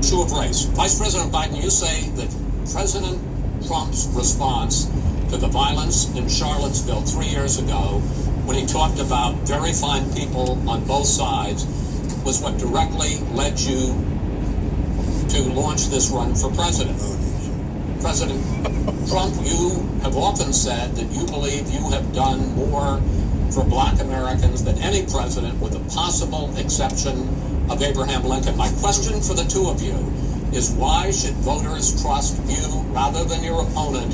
Issue of race. Vice President Biden, you say that President Trump's response to the violence in Charlottesville 3 years ago, when he talked about very fine people on both sides, was what directly led you to launch this run for president. President Trump, you have often said that you believe you have done more for Black Americans than any president, with the possible exception of Abraham Lincoln. My question for the two of you is, why should voters trust you rather than your opponent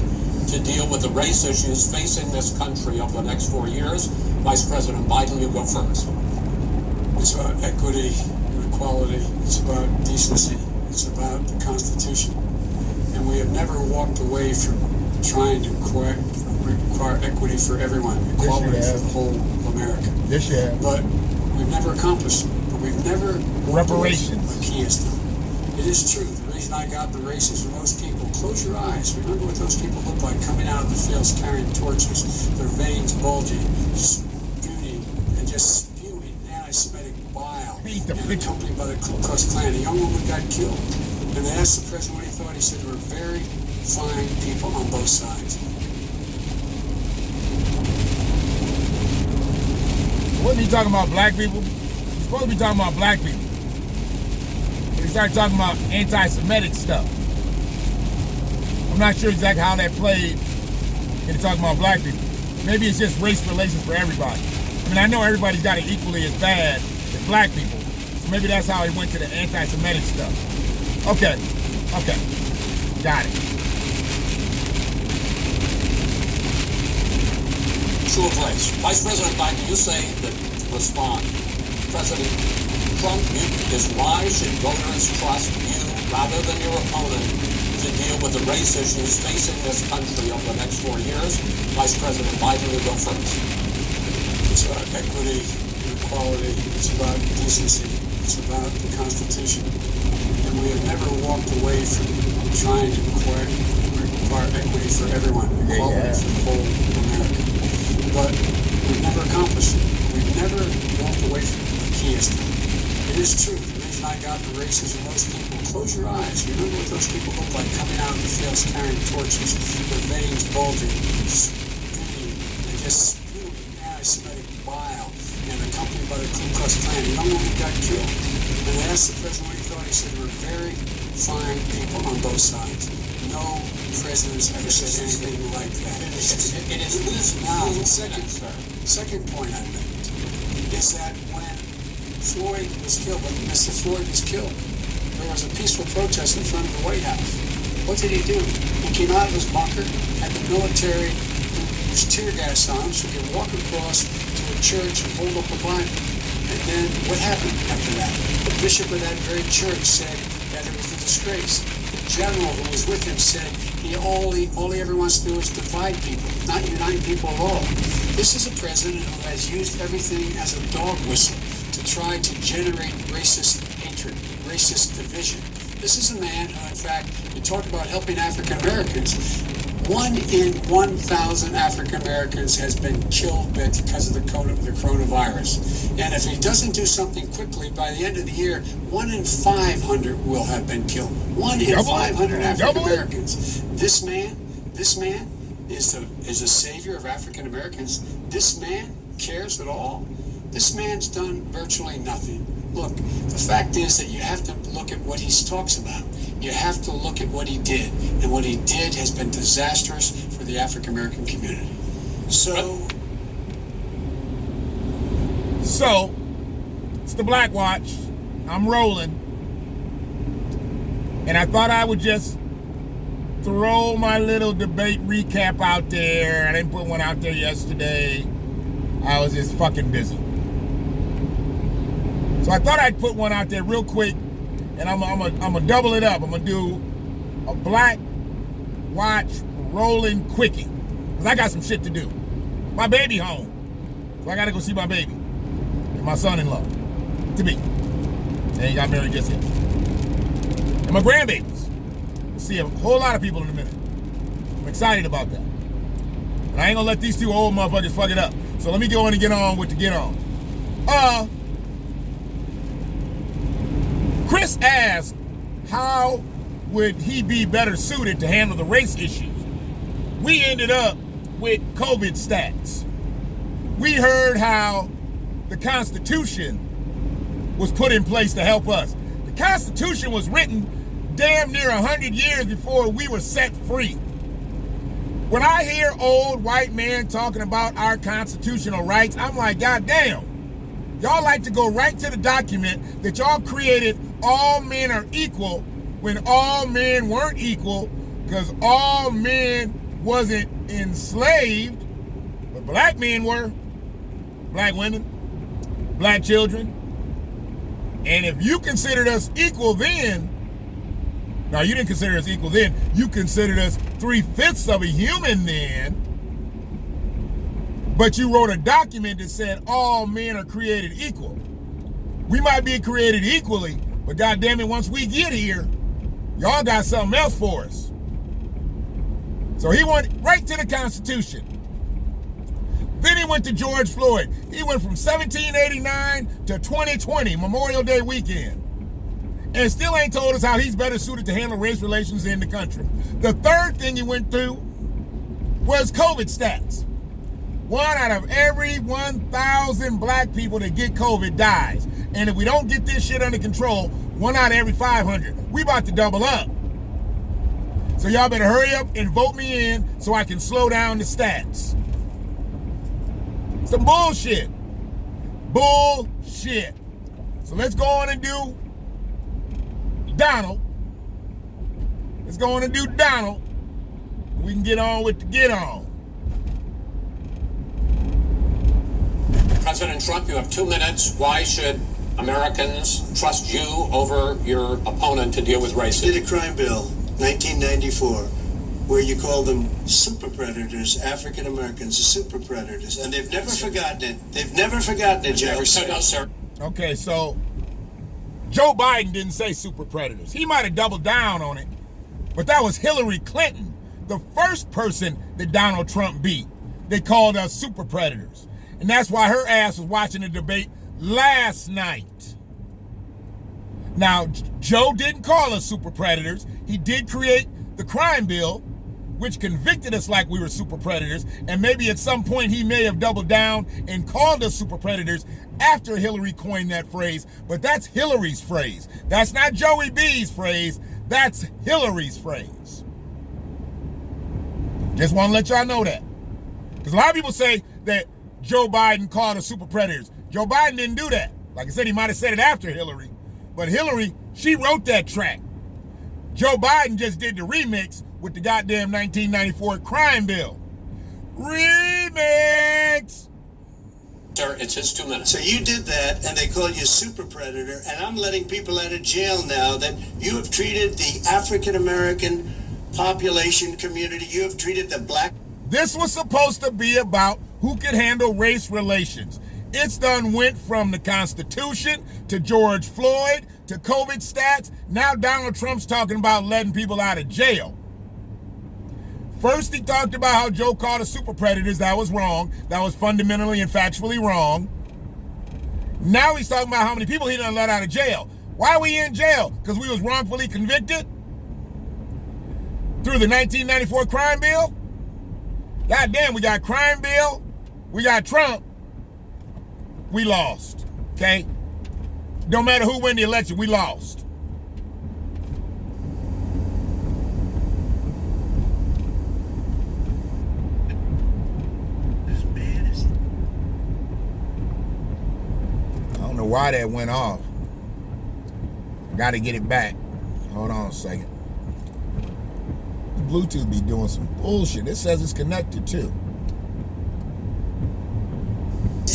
to deal with the race issues facing this country over the next 4 years? Vice President Biden, you go first. It's about equity and equality. It's about decency. It's about the Constitution. And we have never walked away from trying to require equity for everyone, equality for the whole of America. Yes, you have. But we've never accomplished it. But we've never walked away from what he has done. It is true. The reason I got the race is for most people, close your eyes. Remember what those people look like coming out of the fields carrying torches, their veins bulging, spewing, and just spewing anti-Semitic bile, and accompanied by the Ku Klux Klan. A young woman got killed. And they asked the president what he thought. He said there were very fine people on both sides. Wasn't he talking about black people? He's supposed to be talking about black people. But he started talking about anti-Semitic stuff. I'm not sure exactly how that played in talking about black people. Maybe it's just race relations for everybody. I mean, I know everybody's got it equally as bad as black people. So maybe that's how he went to the anti-Semitic stuff. Okay. Got it. Issue of race. Vice President Biden, you say that respond. President Trump, is why should voters trust you rather than your opponent to deal with the race issues facing this country over the next 4 years? Vice President Biden, you go first. It's about equity and equality. It's about decency. It's about the Constitution. And we have never walked away from trying to require equity for everyone, equality for the whole of America. But we've never accomplished it. We've never walked away from what he has done. It is true. The reason I got the race is for most people, close your eyes. Remember what those people look like coming out of the fields carrying torches, their veins bulging, spewing, and just spewing anti-Semitic bile, and accompanied by the Ku Klux Klan. A young woman got killed. And they asked the president what he thought. He said there were very fine people on both sides. No president's ever said anything like that. It is now the second point I made is that when Floyd was killed, when Mr. Floyd was killed, there was a peaceful protest in front of the White House. What did he do? He came out of his bunker, had the military use tear gas on him so he could walk across to a church and hold up a Bible. And then what happened after that? The bishop of that very church said that it was a disgrace. The general who was with him said all he ever wants to do is divide people, not unite people at all. This is a president who has used everything as a dog whistle to try to generate racist hatred, racist division. This is a man who, in fact, you talk about helping African Americans. 1 in 1,000 African Americans has been killed because of the coronavirus. And if he doesn't do something quickly, by the end of the year, 1 in 500 will have been killed. 1 in 500 African Americans. This man is a savior of African Americans. This man cares at all. This man's done virtually nothing. Look, the fact is that you have to look at what he talks about. You have to look at what he did. And what he did has been disastrous for the African American community. So, it's the BlackWatch. I'm rolling. And I thought I would just throw my little debate recap out there. I didn't put one out there yesterday. I was just fucking busy. So I thought I'd put one out there real quick, and I'm gonna double it up. I'm gonna do a BlackWatch Rollin quickie, because I got some shit to do. My baby home, so I gotta go see my baby and my son-in-law, to be. They ain't got married just yet. And my grandbabies. We'll see a whole lot of people in a minute. I'm excited about that. And I ain't gonna let these two old motherfuckers fuck it up. So let me go in and get on with the get on. Chris asked how would he be better suited to handle the race issues? We ended up with COVID stats. We heard how the Constitution was put in place to help us. The Constitution was written damn near 100 years before we were set free. When I hear old white men talking about our constitutional rights, I'm like, God damn. Y'all like to go right to the document that y'all created all men are equal when all men weren't equal, because all men wasn't enslaved, but black men were, black women, black children. And if you considered us equal then, now you didn't consider us equal then, you considered us 3/5 of a human then, but you wrote a document that said all men are created equal. We might be created equally, but goddamn it, once we get here, y'all got something else for us. So he went right to the Constitution. Then he went to George Floyd. He went from 1789 to 2020, Memorial Day weekend. And still ain't told us how he's better suited to handle race relations in the country. The third thing he went through was COVID stats. 1 out of every 1,000 black people that get COVID dies. And if we don't get this shit under control, 1 out of every 500. We about to double up. So y'all better hurry up and vote me in so I can slow down the stats. Some bullshit. Bullshit. So let's go on and do Donald. Let's go on and do Donald. We can get on with the get on. President Trump, you have 2 minutes. Why should Americans trust you over your opponent to deal with racism? You did a crime bill, 1994, where you call them super predators, African Americans, super predators, and they've never forgotten it. They've never forgotten it, Joe. Never said no, sir. Okay, so Joe Biden didn't say super predators. He might have doubled down on it, but that was Hillary Clinton, the first person that Donald Trump beat. They called us super predators. And that's why her ass was watching the debate last night. Now, Joe didn't call us super predators. He did create the crime bill, which convicted us like we were super predators. And maybe at some point he may have doubled down and called us super predators after Hillary coined that phrase. But that's Hillary's phrase. That's not Joey B's phrase. That's Hillary's phrase. Just want to let y'all know that. Because a lot of people say that Joe Biden called us super predators. Joe Biden didn't do that. Like I said, he might have said it after Hillary. But Hillary, she wrote that track. Joe Biden just did the remix with the goddamn 1994 crime bill. Remix! Sir, it's his 2 minutes. So you did that, and they call you super predator, and I'm letting people out of jail now that you have treated the African American population community, you have treated the black. This was supposed to be about who could handle race relations. It's done went from the Constitution to George Floyd to COVID stats. Now Donald Trump's talking about letting people out of jail. First he talked about how Joe called us super predators. That was wrong. That was fundamentally and factually wrong. Now he's talking about how many people he done let out of jail. Why are we in jail? Because we was wrongfully convicted? Through the 1994 crime bill? God damn, we got crime bill, we got Trump, we lost, okay? Don't matter who win the election, we lost. I don't know why that went off. I gotta get it back. Hold on a second. Bluetooth be doing some bullshit. It says it's connected too.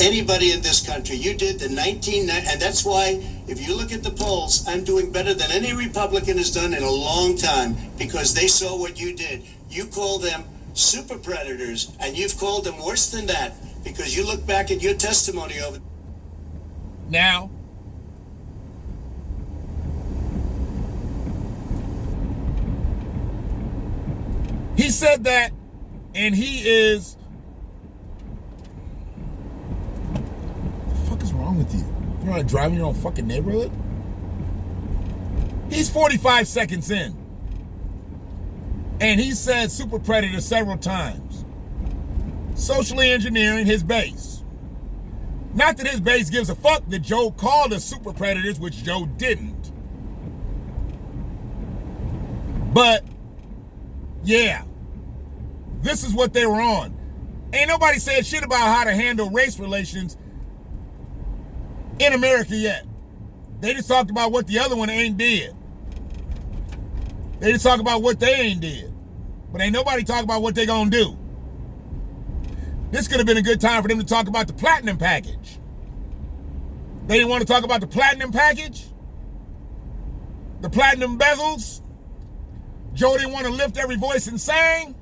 Anybody in this country, you did the 1990, and that's why if you look at the polls, I'm doing better than any Republican has done in a long time, because they saw what you did. You called them super predators, and you've called them worse than that, because you look back at your testimony over. Now, he said that, and he is. What the fuck is wrong with you? You're not driving your own fucking neighborhood? He's 45 seconds in. And he said super predator several times. Socially engineering his base. Not that his base gives a fuck that Joe called us super predators, which Joe didn't. But, yeah. This is what they were on. Ain't nobody said shit about how to handle race relations in America yet. They just talked about what the other one ain't did. They just talk about what they ain't did. But ain't nobody talk about what they gonna do. This could have been a good time for them to talk about the platinum package. They didn't want to talk about the platinum package? The platinum bezels? Joe didn't want to lift every voice and sing?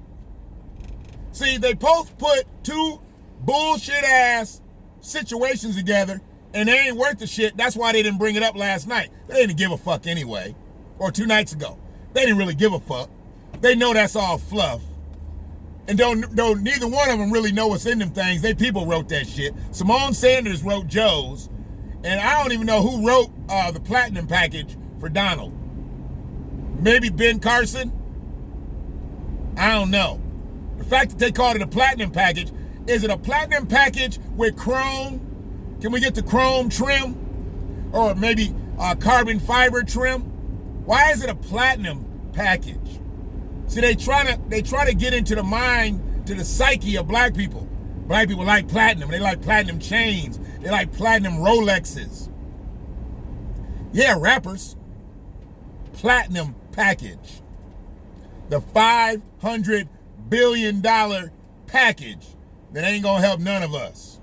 See, they both put two bullshit ass situations together and they ain't worth the shit. That's why they didn't bring it up last night. They didn't give a fuck anyway. Or 2 nights ago. They didn't really give a fuck. They know that's all fluff. And don't neither one of them really know what's in them things. They people wrote that shit. Simone Sanders wrote Joe's. And I don't even know who wrote the platinum package for Donald. Maybe Ben Carson? I don't know. The fact that they called it a platinum package, is it a platinum package with chrome? Can we get the chrome trim? Or maybe carbon fiber trim? Why is it a platinum package? See, they try to get into the mind, to the psyche of black people. Black people like platinum. They like platinum chains. They like platinum Rolexes. Yeah, rappers. Platinum package. The $500 billion package that ain't gonna help none of us.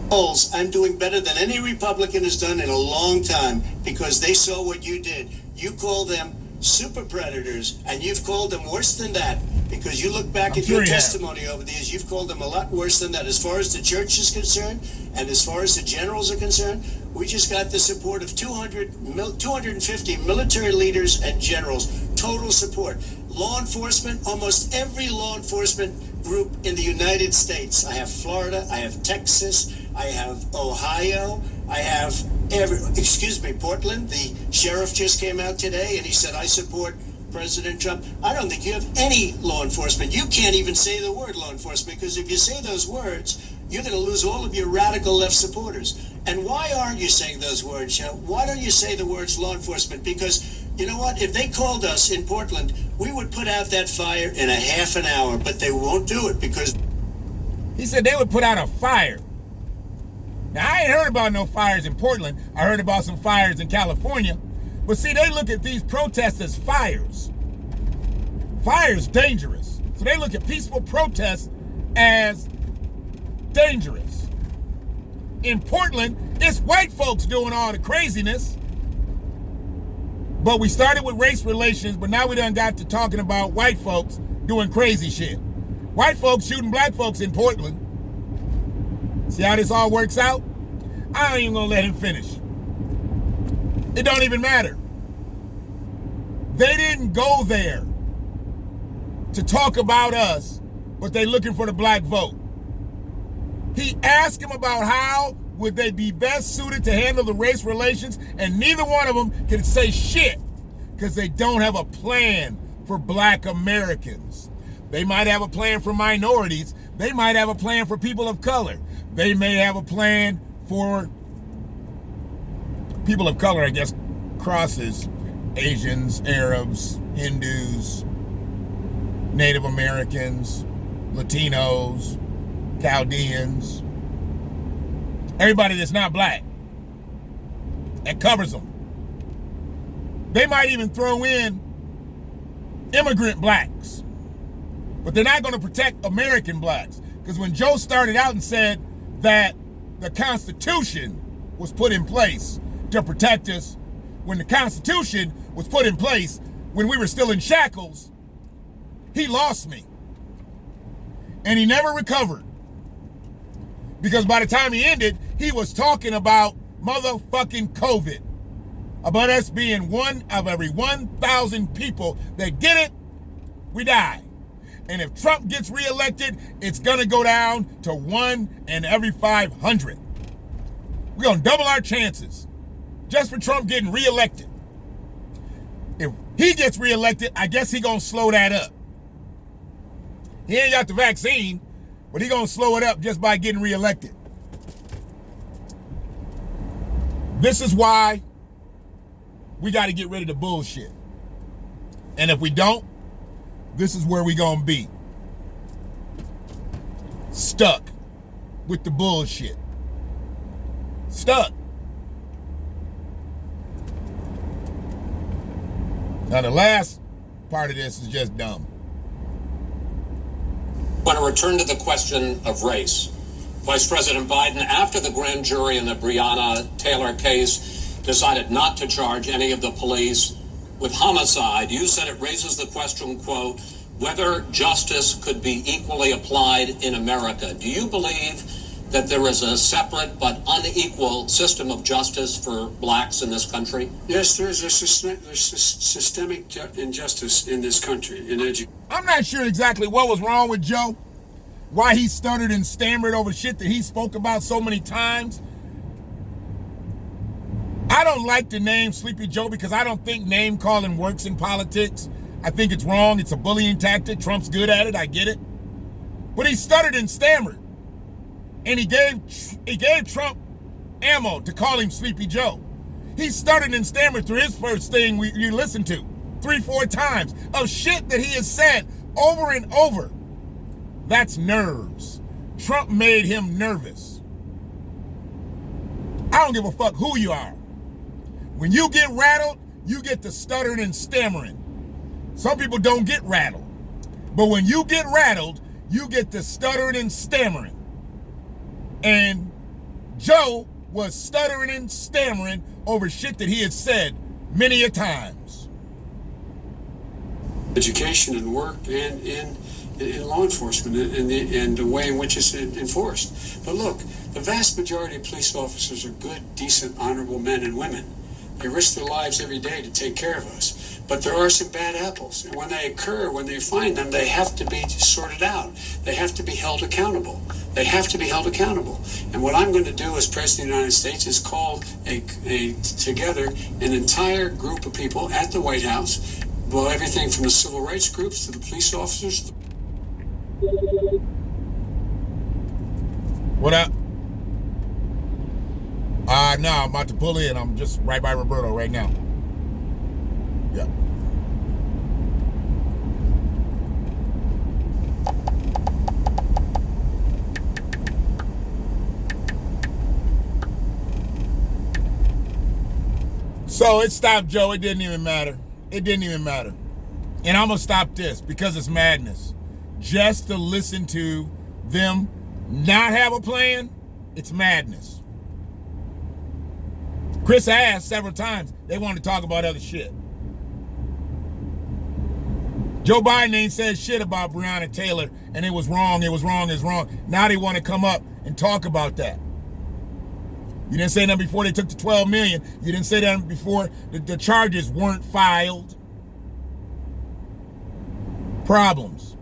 Polls, I'm doing better than any Republican has done in a long time because they saw what you did. You called them super predators, and you've called them worse than that because you look back at your testimony over the years, you've called them a lot worse than that. As far as the church is concerned, and as far as the generals are concerned, we just got the support of 250 military leaders and generals, total support. Law enforcement, almost every law enforcement group in the United States. I have Florida, I have Texas, I have Ohio, I have Portland. The sheriff just came out today and he said, I support President Trump. I don't think you have any law enforcement. You can't even say the word law enforcement because if you say those words, you're going to lose all of your radical left supporters. And why aren't you saying those words? Why don't you say the words law enforcement? Because you know what? If they called us in Portland, we would put out that fire in a half an hour, but they won't do it because... He said they would put out a fire. Now, I ain't heard about no fires in Portland. I heard about some fires in California. But see, they look at these protests as fires. Fire's dangerous. So they look at peaceful protests as dangerous. In Portland, it's white folks doing all the craziness. But we started with race relations, but now we done got to talking about white folks doing crazy shit. White folks shooting black folks in Portland. See how this all works out? I ain't even gonna let him finish. It don't even matter. They didn't go there to talk about us, but they looking for the black vote. He asked him about how would they be best suited to handle the race relations, and neither one of them can say shit because they don't have a plan for black Americans. They might have a plan for minorities. They might have a plan for people of color. They may have a plan for people of color, I guess, crosses Asians, Arabs, Hindus, Native Americans, Latinos, Chaldeans, everybody that's not black. That covers them. They might even throw in immigrant blacks, but they're not going to protect American blacks. Because when Joe started out and said that the Constitution was put in place to protect us, when the Constitution was put in place when we were still in shackles, he lost me. And he never recovered. Because by the time he ended, he was talking about motherfucking COVID. About us being one of every 1,000 people that get it, we die. And if Trump gets reelected, it's gonna go down to 1 in every 500. We're going to double our chances just for Trump getting reelected. If he gets reelected, I guess he going to slow that up. He ain't got the vaccine, but he going to slow it up just by getting reelected. This is why we got to get rid of the bullshit. And if we don't, this is where we going to be. Stuck with the bullshit. Stuck. Now the last part of this is just dumb. I want to return to the question of race. Vice President Biden, after the grand jury in the Breonna Taylor case decided not to charge any of the police with homicide, you said it raises the question, quote, whether justice could be equally applied in America. Do you believe that there is a separate but unequal system of justice for blacks in this country? Yes, there's systemic injustice in this country, in education. I'm not sure exactly what was wrong with Joe, why he stuttered and stammered over shit that he spoke about so many times. I don't like the name Sleepy Joe because I don't think name calling works in politics. I think it's wrong. It's a bullying tactic. Trump's good at it. I get it. But he stuttered and stammered. And he gave Trump ammo to call him Sleepy Joe. He stuttered and stammered through his first thing you listened to 3-4 times of shit that he has said over and over. That's nerves. Trump made him nervous. I don't give a fuck who you are. When you get rattled, you get to stuttering and stammering. Some people don't get rattled. But when you get rattled, you get to stuttering and stammering. And Joe was stuttering and stammering over shit that he had said many a times. Education and work and in law enforcement and the way in which it's enforced. But look, the vast majority of police officers are good, decent, honorable men and women. They risk their lives every day to take care of us. But there are some bad apples. And when they occur, when they find them, they have to be sorted out. They have to be held accountable. They have to be held accountable. And what I'm going to do as President of the United States is call together an entire group of people at the White House, well, everything from the civil rights groups to the police officers. What up? No, I'm about to pull in. I'm just right by Roberto right now. Yeah. So it stopped Joe. It didn't even matter. It didn't even matter. And I'm going to stop this because it's madness. Just to listen to them not have a plan, it's madness. Chris asked several times, they wanted to talk about other shit. Joe Biden ain't said shit about Breonna Taylor, and it was wrong, it was wrong, it's wrong. Now they want to come up and talk about that. You didn't say that before they took the $12 million. You didn't say that before the charges weren't filed. Problems.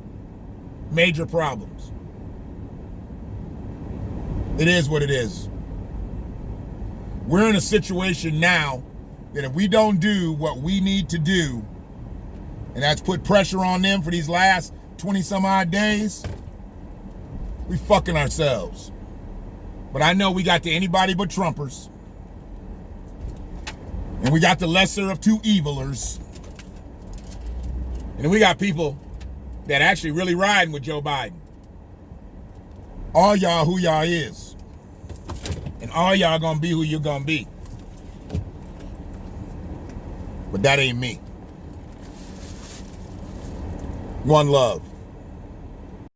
Major problems. It is what it is. We're in a situation now that if we don't do what we need to do, and that's put pressure on them for these last 20 some odd days, we fucking ourselves. But I know we got the anybody but Trumpers. And we got the lesser of two evilers. And then we got people that actually really riding with Joe Biden. All y'all who y'all is. And all y'all gonna be who you're gonna be. But that ain't me. One love.